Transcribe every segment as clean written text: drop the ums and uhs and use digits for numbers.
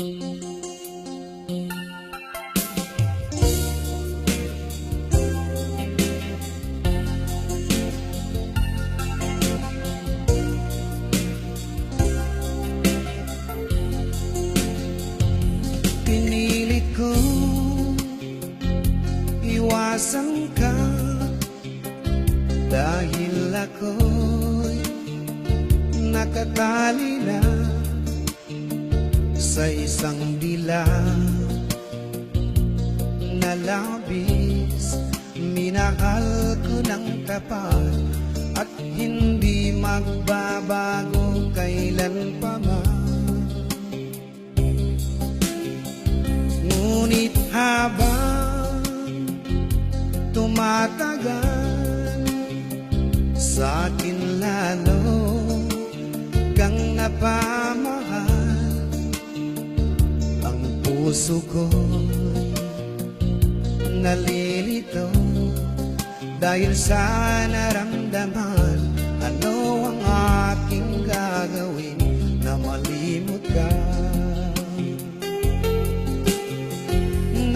Pinilit ko iwasan ka dahil ako'y nakatali na sa isang dilag na labis. Minahal ko ng tapat at hindi magbabago kailan pa man. Ngunit habang tumatagal, sa akin lalo kang napamahal. Ang puso ko'y nalilito dahil sa naramdaman. Ano ang aking gagawin na malimot ka?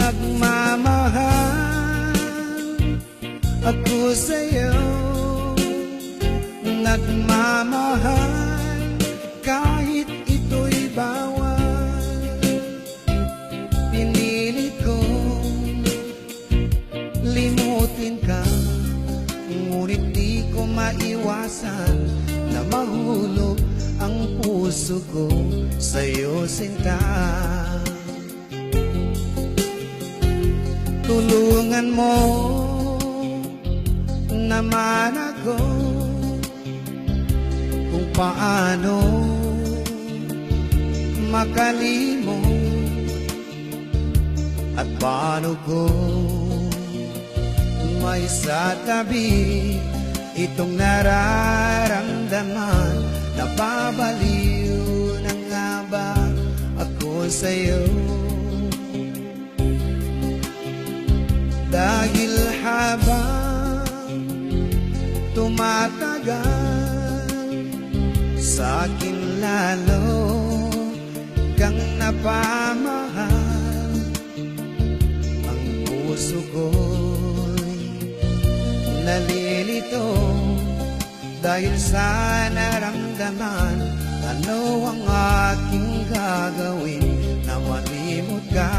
Nagmamahal ako sa'yo, nagmamahal kahit ito'y bawal. Pinilit kong limutin ka, ngunit di ko maiwasan na mahulog ang puso ko sa'yo, sinta. Tulungan mo naman ako kung paano makalimot at paano ko maisatabi itong nararamdaman. Napabaliw na nga ba ako sa'yo? Dahil habang tumatagal, sa akin lalo kang napamahal. Ang puso ko'y nalilito dahil sa naramdaman. Ano ang aking gagawin na malimot ka?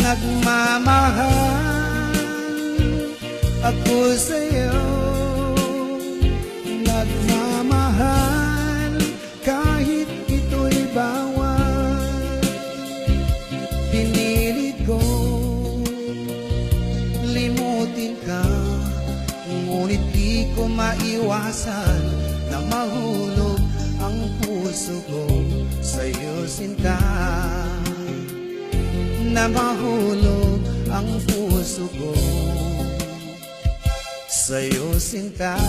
Nagmamahal ako sa'yo, nagmamahal kahit ito'y bawal. Pinilit ko limutin ka, ngunit di ko maiwasan na mahulog ang puso ko sa'yo, sinta. Na mahulog ang puso ko sa'yo, sinta.